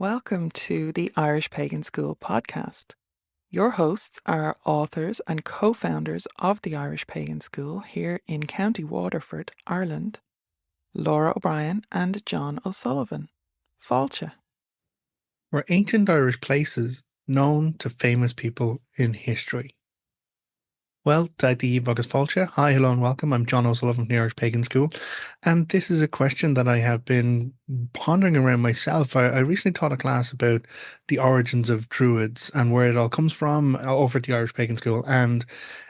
Welcome to the Irish Pagan School podcast. Your hosts are authors and co-founders of the Irish Pagan School here in County Waterford, Ireland, Laura O'Brien and Jon O'Sullivan. Fáilte. Were ancient Irish places known to famous people in history? Well, Daithí agus Fáilte. Hi, hello, and welcome. I'm Jon O'Sullivan from the Irish Pagan School, and this is a question that I have been pondering around myself. I recently taught a class about the origins of Druids and where it all comes from over at the Irish Pagan School, and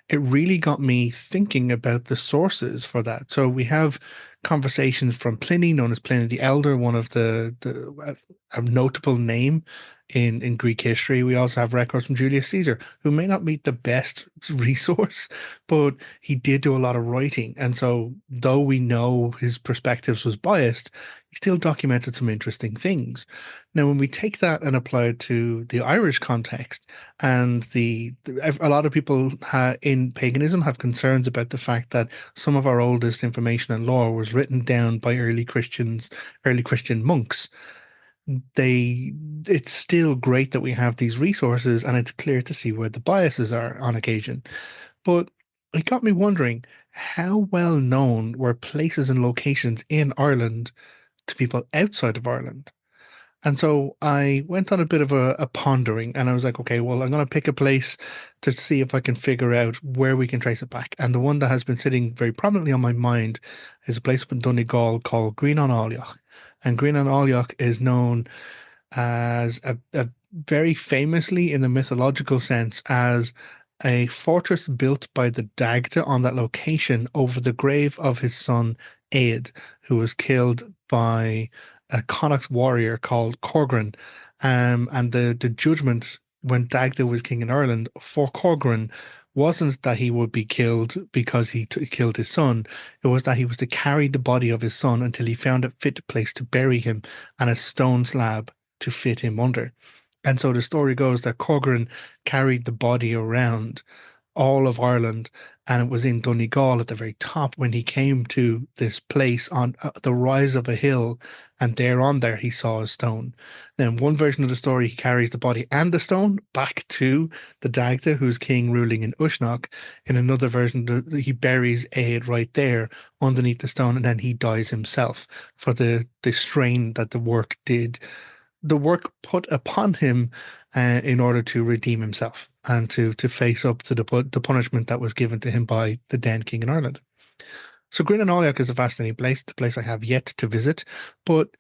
it really got me thinking about the sources for that. So we have conversations from Pliny, known as Pliny the Elder, one of a notable name in Greek history. We also have records from Julius Caesar, who may not meet the best resource, but he did do a lot of writing. And so though we know his perspectives was biased, he still documented some interesting things. Now, when we take that and apply it to the Irish context, and a lot of people in paganism have concerns about the fact that some of our oldest information and lore was written down by early Christian monks. It's still great that we have these resources, and it's clear to see where the biases are on occasion. But it got me wondering, how well known were places and locations in Ireland to people outside of Ireland? And so I went on a bit of a pondering, and I was like, okay, well, I'm going to pick a place to see if I can figure out where we can trace it back. And the one that has been sitting very prominently on my mind is a place up in Donegal called Grianán Aileach. And Grianán Aileach is known as a very famously, in the mythological sense, as a fortress built by the Dagda on that location over the grave of his son Aed, who was killed by a Connacht warrior called Corgran. And the judgment when Dagda was king in Ireland for Corgran wasn't that he would be killed because he killed his son. It was that he was to carry the body of his son until he found a fit place to bury him and a stone slab to fit him under. And so the story goes that Corgran carried the body around all of Ireland, and it was in Donegal at the very top when he came to this place on the rise of a hill, and there he saw a stone. Now, in one version of the story, he carries the body and the stone back to the Dagda, who's king ruling in Uisneach. In another version, he buries Aed right there underneath the stone, and then he dies himself for the strain that the work did. The work put upon him in order to redeem himself and to face up to the punishment that was given to him by the then king in Ireland. So Grianán Aileach is a fascinating place, the place I have yet to visit, but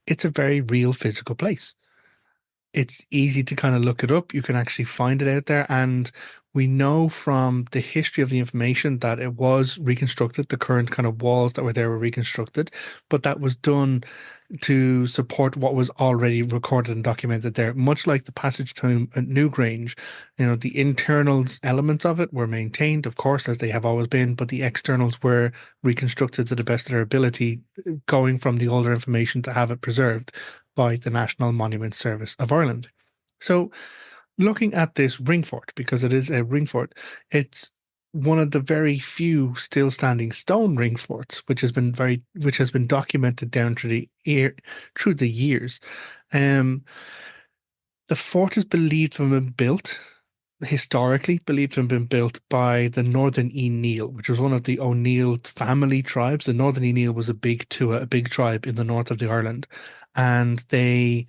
it's a very real physical place. It's easy to kind of look it up. You can actually find it out there. And we know from the history of the information that it was reconstructed. The current kind of walls that were there were reconstructed, but that was done to support what was already recorded and documented there. Much like the passage time at Newgrange, the internal elements of it were maintained, of course, as they have always been, but the externals were reconstructed to the best of their ability, going from the older information to have it preserved by the National Monument Service of Ireland. So looking at this ring fort, because it is a ring fort, it's one of the very few still standing stone ring forts, which has been documented down through the years. The fort is believed to have been built, historically believed to have been built by the Northern O'Neill, which was one of the O'Neill family tribes. The Northern O'Neill was a big tribe in the north of the Ireland, and they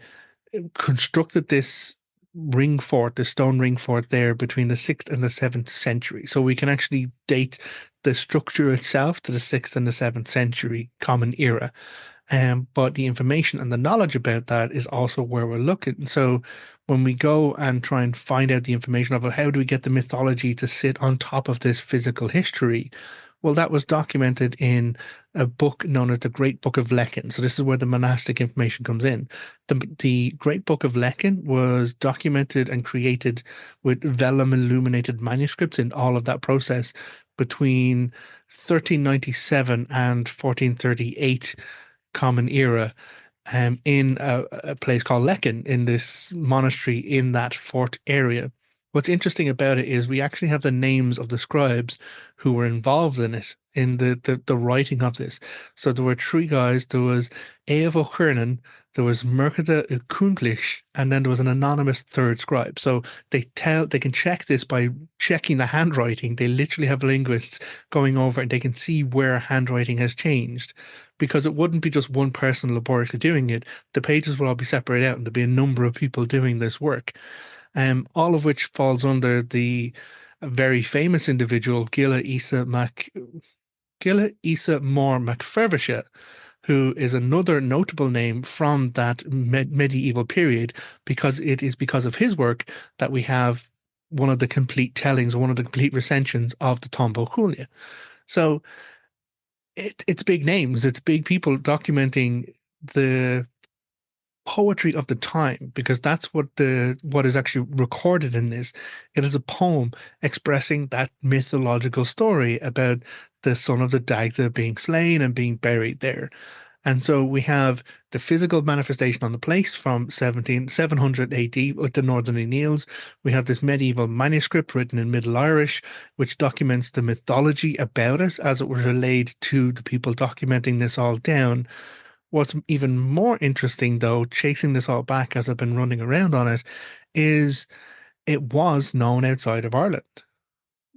constructed this ring fort, the stone ring fort there between the 6th and the 7th century. So we can actually date the structure itself to the 6th and the 7th century Common Era. But the information and the knowledge about that is also where we're looking. So when we go and try and find out the information of how do we get the mythology to sit on top of this physical history, well, that was documented in a book known as the Great Book of Lecan. So this is where the monastic information comes in. The Great Book of Lecan was documented and created with vellum illuminated manuscripts in all of that process between 1397 and 1438 Common Era, in a place called Lecan, in this monastery in that fort area. What's interesting about it is we actually have the names of the scribes who were involved in it, in the writing of this. So there were three guys. There was Eof O'Kiernan, there was Mercada Cúnglish, and then there was an anonymous third scribe. So they can check this by checking the handwriting. They literally have linguists going over and they can see where handwriting has changed. Because it wouldn't be just one person laboriously doing it. The pages will all be separated out and there'll be a number of people doing this work, all of which falls under the very famous individual Gilla Isa Mór MacFervishe, who is another notable name from that medieval period, because it is because of his work that we have one of the complete tellings, one of the complete recensions of the Tombo Cúailnge. So it's big names, it's big people documenting the poetry of the time, because that's what is actually recorded in this. It is a poem expressing that mythological story about the son of the Dagda being slain and being buried there. And so we have the physical manifestation on the place from 700 AD with the Northern O'Neills. We have this medieval manuscript written in Middle Irish, which documents the mythology about it as it was relayed to the people documenting this all down. What's even more interesting, though, chasing this all back as I've been running around on it, is it was known outside of Ireland.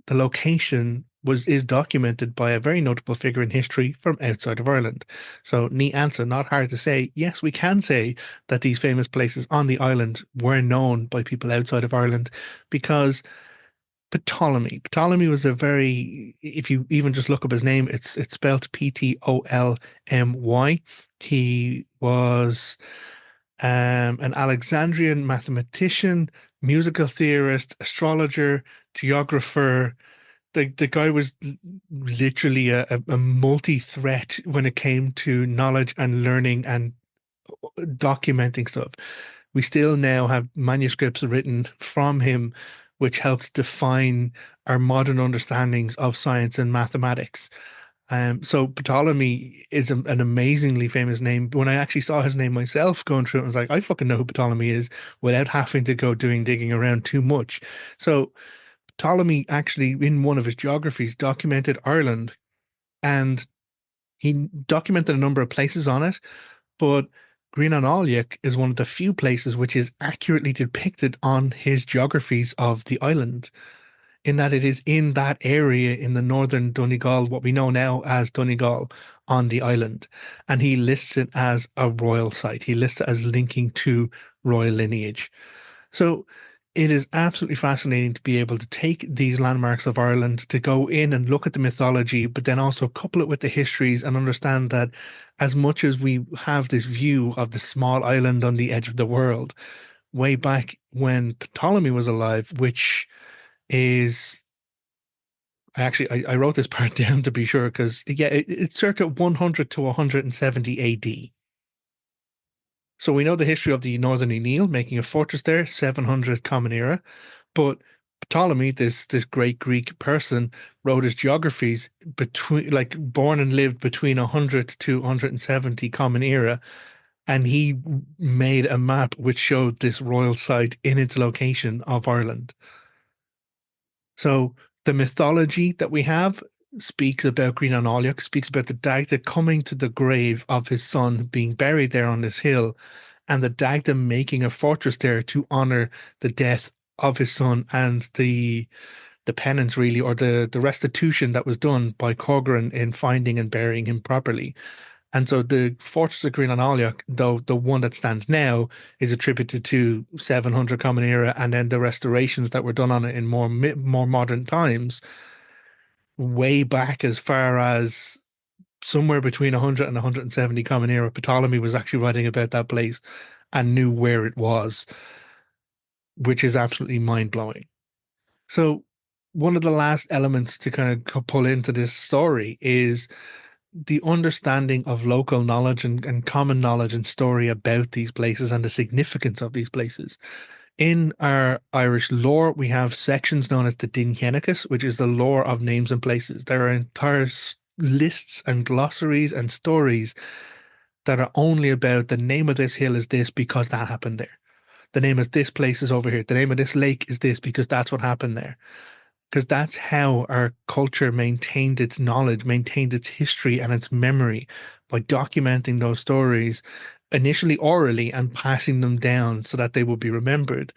The location is documented by a very notable figure in history from outside of Ireland. So, neat answer, not hard to say. Yes, we can say that these famous places on the island were known by people outside of Ireland, because Ptolemy was a very, if you even just look up his name, it's spelled Ptolmy. He was an Alexandrian mathematician, musical theorist, astrologer, geographer. The guy was literally a multi-threat when it came to knowledge and learning and documenting stuff. We still now have manuscripts written from him, which helps define our modern understandings of science and mathematics. So Ptolemy is an amazingly famous name. When I actually saw his name myself going through it, I was like, I fucking know who Ptolemy is without having to go doing digging around too much. So Ptolemy actually, in one of his geographies, documented Ireland, and he documented a number of places on it, but Grianán Aileach is one of the few places which is accurately depicted on his geographies of the island, in that it is in that area in the northern Donegal, what we know now as Donegal, on the island. And he lists it as a royal site. He lists it as linking to royal lineage. So it is absolutely fascinating to be able to take these landmarks of Ireland, to go in and look at the mythology, but then also couple it with the histories and understand that as much as we have this view of the small island on the edge of the world, way back when Ptolemy was alive, which is I wrote this part down to be sure, because yeah, it's circa 100 to 170 AD. So we know the history of the Northern O'Neill making a fortress there, 700 Common Era. But Ptolemy, this great Greek person, wrote his geographies between, like, born and lived between 100 to 170 Common Era, and he made a map which showed this royal site in its location of Ireland. So the mythology that we have speaks about Grianán Aileach, speaks about the Dagda coming to the grave of his son being buried there on this hill, and the Dagda making a fortress there to honor the death of his son, and the penance, really, or the restitution that was done by Corcoran in finding and burying him properly. And so the Fortress of Grianán Aileach, though the one that stands now, is attributed to 700 Common Era, and then the restorations that were done on it in more modern times, way back as far as somewhere between 100 and 170 Common Era. Ptolemy was actually writing about that place and knew where it was, which is absolutely mind-blowing. So one of the last elements to kind of pull into this story is the understanding of local knowledge and common knowledge and story about these places and the significance of these places. In our Irish lore, we have sections known as the Dinhenicus, which is the lore of names and places. There are entire lists and glossaries and stories that are only about the name of this hill is this because that happened there. the name of this place is over here, the name of this lake is this because that's what happened there. Because that's how our culture maintained its knowledge, maintained its history and its memory by documenting those stories initially orally and passing them down so that they would be remembered.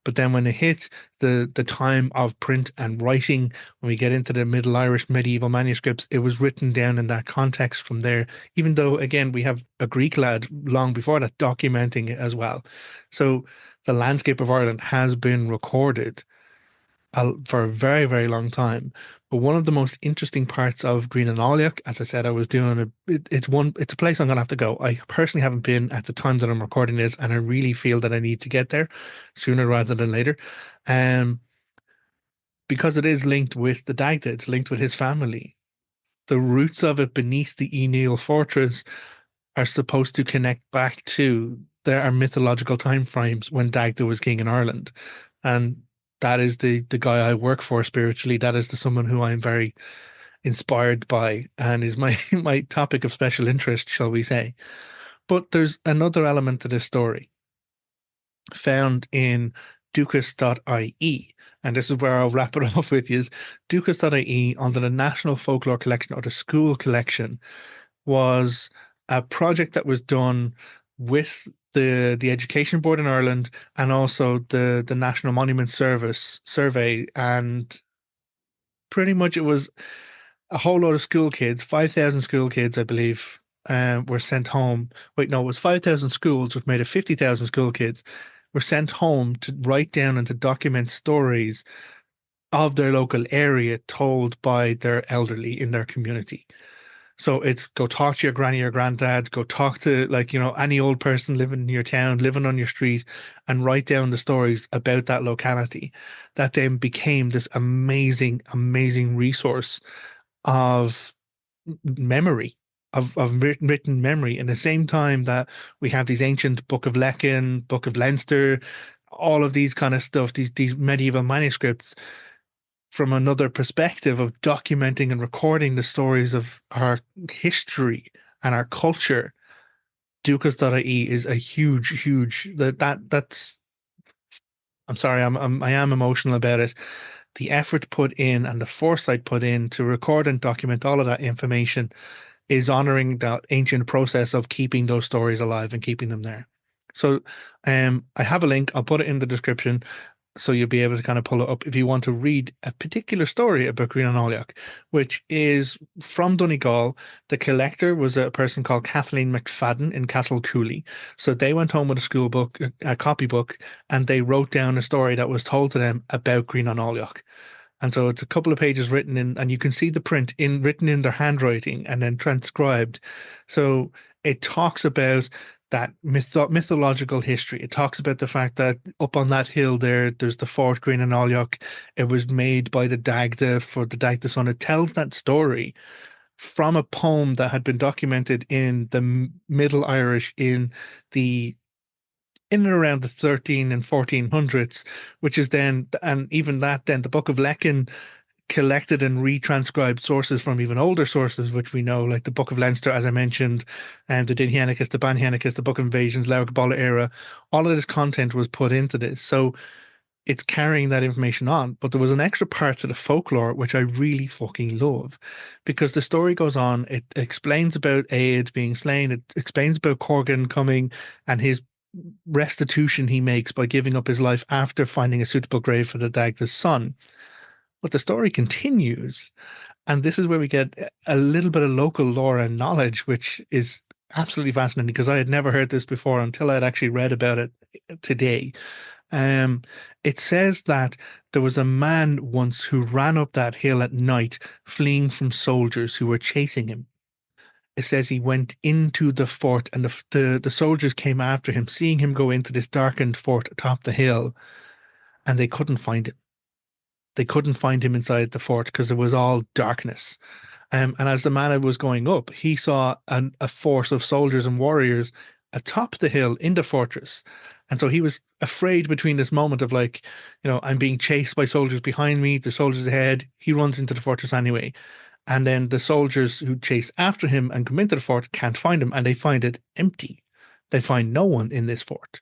But then when it hits the time of print and writing, when we get into the Middle Irish medieval manuscripts, it was written down in that context from there, even though, again, we have a Greek lad long before that documenting it as well. So the landscape of Ireland has been recorded for a very, very long time. But one of the most interesting parts of Grianán Aileach, as I said, I was doing it's a place I'm gonna have to go. I personally haven't been at the times that I'm recording this, and I really feel that I need to get there sooner rather than later. Um, because it is linked with the Dagda, it's linked with his family. The roots of it beneath the Neil fortress are supposed to connect back to there are mythological time frames when Dagda was king in Ireland. And that is the guy I work for spiritually. That is the someone who I'm very inspired by and is my my topic of special interest, shall we say. But there's another element to this story found in ducas.ie. And this is where I'll wrap it off with you is ducas.ie under the National Folklore Collection or the School Collection was a project that was done with the Education Board in Ireland and also the National Monument Service survey. And pretty much it was a whole lot of school kids, 5,000 school kids, I believe, were sent home. Wait, no, it was 5,000 schools, which made it 50,000 school kids, were sent home to write down and to document stories of their local area told by their elderly in their community. So it's go talk to your granny or granddad, go talk to like, any old person living in your town, living on your street, and write down the stories about that locality. That then became this amazing, amazing resource of memory, of written memory. In the same time that we have these ancient Book of Lecan, Book of Leinster, all of these kind of stuff, these medieval manuscripts from another perspective of documenting and recording the stories of our history and our culture. Ducas.ie is a huge, huge that's I'm sorry, I am emotional about it. The effort put in and the foresight put in to record and document all of that information is honoring that ancient process of keeping those stories alive and keeping them there. So I have a link, I'll put it in the description so you'll be able to kind of pull it up if you want to read a particular story about Grianán Aileach, which is from Donegal. The collector was a person called Kathleen McFadden in Castlecooly. So they went home with a school book, a copybook, and they wrote down a story that was told to them about Grianán Aileach. And so it's a couple of pages written in, and you can see the print in written in their handwriting and then transcribed. So it talks about that mythological history. It talks about the fact that up on that hill there's the Fort Grianán Aileach. It was made by the Dagda for the Dagda son. It tells that story from a poem that had been documented in the Middle Irish the in and around the 13 and 1400s, which is then, and even that, then the Book of Lecan collected and retranscribed sources from even older sources, which we know, like the Book of Leinster, as I mentioned, and the Dinhianicus, the Banhianicus, the Book of Invasions, Leabhar Gabála era. All of this content was put into this. So it's carrying that information on. But there was an extra part to the folklore, which I really fucking love, because the story goes on. It explains about Aed being slain. It explains about Corgan coming and his restitution he makes by giving up his life after finding a suitable grave for the Dagda's son. But the story continues, and this is where we get a little bit of local lore and knowledge, which is absolutely fascinating because I had never heard this before until I'd actually read about it today. Um, it says that there was a man once who ran up that hill at night, fleeing from soldiers who were chasing him. It says he went into the fort, and the soldiers came after him, seeing him go into this darkened fort atop the hill, and they couldn't find him. They couldn't find him inside the fort because it was all darkness. And as the man was going up, he saw a force of soldiers and warriors atop the hill in the fortress. And so he was afraid between this moment of like, I'm being chased by soldiers behind me, the soldiers ahead. He runs into the fortress anyway. And then the soldiers who chase after him and come into the fort can't find him, and they find it empty. They find no one in this fort.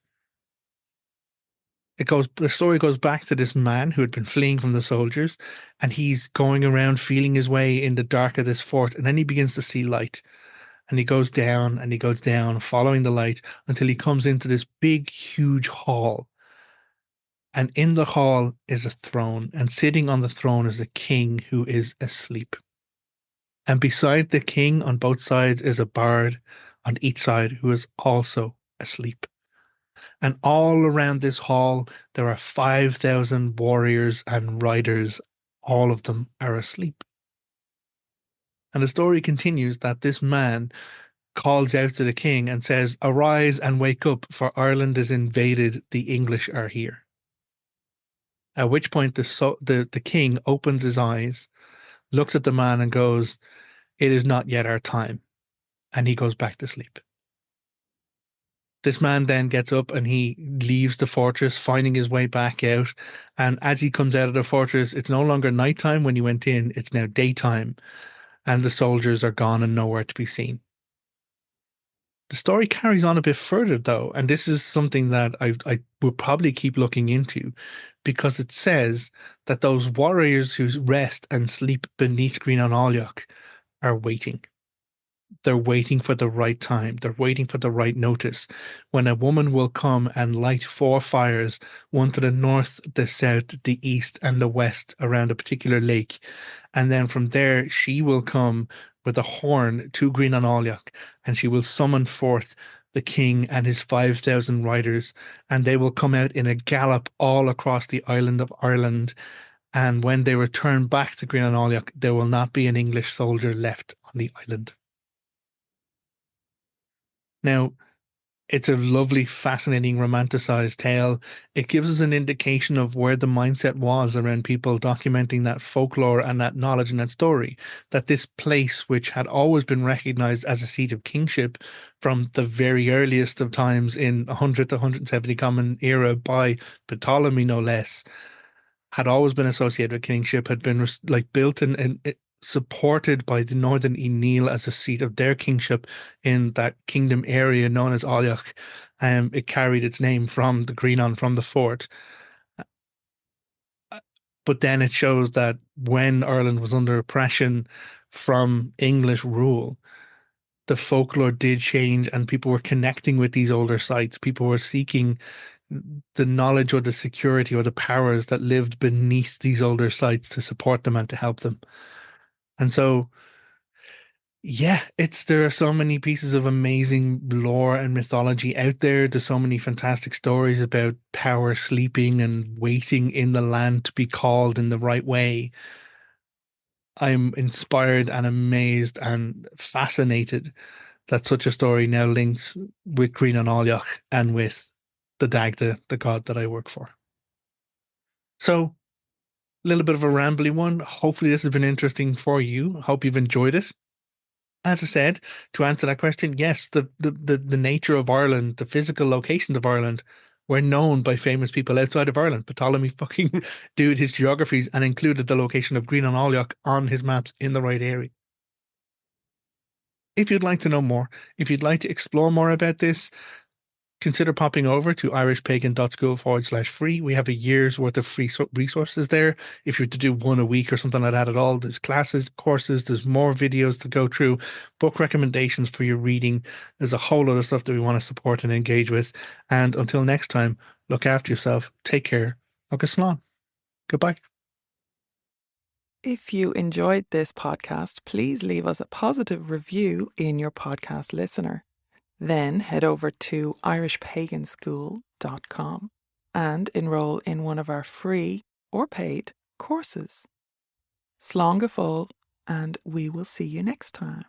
The story goes back to this man who had been fleeing from the soldiers, and he's going around feeling his way in the dark of this fort, and then he begins to see light. And he goes down and he goes down, following the light until he comes into this big, huge hall. And in the hall is a throne, and sitting on the throne is a king who is asleep. And beside the king on both sides is a bard on each side who is also asleep. And all around this hall, there are 5,000 warriors and riders. All of them are asleep. And the story continues that this man calls out to the king and says, "Arise and wake up, for Ireland is invaded. The English are here." At which point the king opens his eyes, looks at the man and goes, "It is not yet our time." And he goes back to sleep. This man then gets up and he leaves the fortress, finding his way back out. And as he comes out of the fortress, it's no longer nighttime when he went in, it's now daytime. And the soldiers are gone and nowhere to be seen. The story carries on a bit further, though, and this is something that I will probably keep looking into because it says that those warriors who rest and sleep beneath Grianán Aileach are waiting. They're waiting for the right time. They're waiting for the right notice when a woman will come and light 4 fires, one to the north, the south, the east, and the west around a particular lake. And then from there, she will come with a horn to Grianán Aileach and she will summon forth the king and his 5,000 riders, and they will come out in a gallop all across the island of Ireland. And when they return back to Grianán Aileach, there will not be an English soldier left on the island. Now, it's a lovely, fascinating, romanticized tale. It gives us an indication of where the mindset was around people documenting that folklore and that knowledge and that story. That this place, which had always been recognized as a seat of kingship from the very earliest of times in 100 to 170 Common Era by Ptolemy, no less, had always been associated with kingship, had been like built and supported by the Northern Neil as a seat of their kingship in that kingdom area known as Aileach. It carried its name from the Grianán, from the fort. But then it shows that when Ireland was under oppression from English rule, the folklore did change and people were connecting with these older sites. People were seeking the knowledge or the security or the powers that lived beneath these older sites to support them and to help them. And so, yeah, there are so many pieces of amazing lore and mythology out there. There's so many fantastic stories about power sleeping and waiting in the land to be called in the right way. I'm inspired and amazed and fascinated that such a story now links with Grianán Aileach and with the Dagda, the god that I work for. So, a little bit of a rambly one. Hopefully, this has been interesting for you. Hope you've enjoyed it. As I said, to answer that question, yes, the nature of Ireland, the physical locations of Ireland were known by famous people outside of Ireland. Ptolemy fucking did his geographies and included the location of Grianán Aileach on his maps in the right area. If you'd like to know more, if you'd like to explore more about this, consider popping over to irishpagan.school/free. We have a year's worth of free resources there. If you're to do one a week or something like that at all, there's classes, courses, there's more videos to go through, book recommendations for your reading. There's a whole lot of stuff that we want to support and engage with. And until next time, look after yourself, take care, agus slán. Goodbye. If you enjoyed this podcast, please leave us a positive review in your podcast listener. Then head over to irishpaganschool.com and enroll in one of our free or paid courses. Slán go fóill, and we will see you next time.